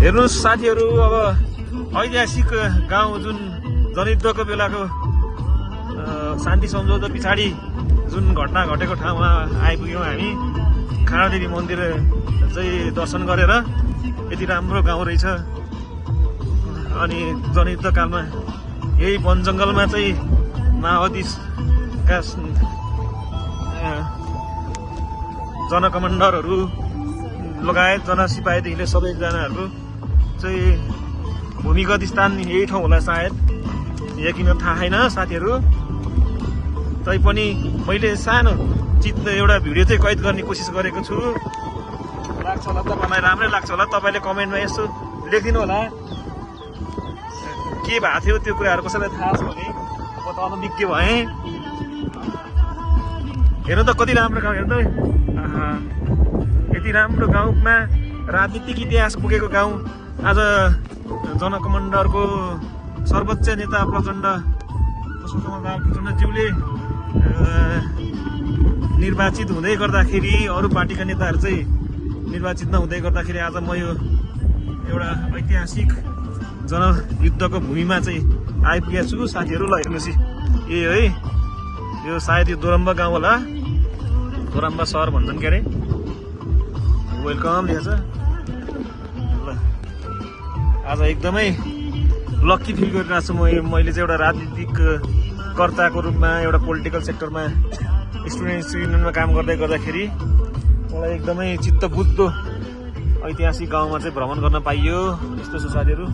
हेर्नुहोस् साथीहरू, अब ऐतिहासिक गाउँ जुन जनयुद्धको बेलाको शान्ति सम्झौता पछाडि जुन घटना घटेको ठाउँमा आइपुग्यौँ हामी। खाँडादेवी मन्दिर चाहिँ दर्शन गरेर यति राम्रो गाउँ रहेछ। अनि जनयुद्ध कालमा यही वन जङ्गलमा चाहिँ माओवादीका जनकमान्डरहरू लगायत जनसिपाहीदेखिले सबैजनाहरूको चाहिँ भूमिगत स्थान यही ठाउँ होला सायद, यहाँ किन थाहा छैन साथीहरू। तैपनि मैले सानो चित्र एउटा भिडियो चाहिँ कैद गर्ने कोसिस गरेको छु। लाग्छ होला तपाईँलाई, राम्रै लाग्छ होला। तपाईँले कमेन्टमा यसो लेखिदिनु होला के भएको थियो त्यो कुराहरू, कसैलाई थाहा छ भने म त अनभिज्ञ भएँ। हेर्नु त कति राम्रो गाउँ, हेर्नु त यति राम्रो गाउँमा राजनीतिक इतिहास बोकेको गाउँ। आज जनकमान्डरको सर्वोच्च नेता पुष्पकमल प्रचण्डज्यूले निर्वाचित हुँदै गर्दाखेरि, अरू पार्टीका नेताहरू चाहिँ निर्वाचित नहुँदै गर्दाखेरि आज म यो एउटा ऐतिहासिक जनयुद्धको भूमिमा चाहिँ आइपुगेको छु साथीहरू। ल हेर्नुहोस् ए है, यो सायद यो दोरम्बा गाउँ होला, दोरम्बा सहर भन्छन् के अरे। वेलकम लेखेको छ। ल आज एकदमै लक्की फिल गरिरहेको छु मैले चाहिँ एउटा राजनीतिक कर्ताको रूपमा, एउटा पोलिटिकल सेक्टरमा स्टुडेन्ट्स युनियनमा काम गर्दाखेरि मलाई एकदमै चित्त बुझ्दो ऐतिहासिक गाउँमा चाहिँ भ्रमण गर्न पाइयो। यस्तो छ साथीहरू।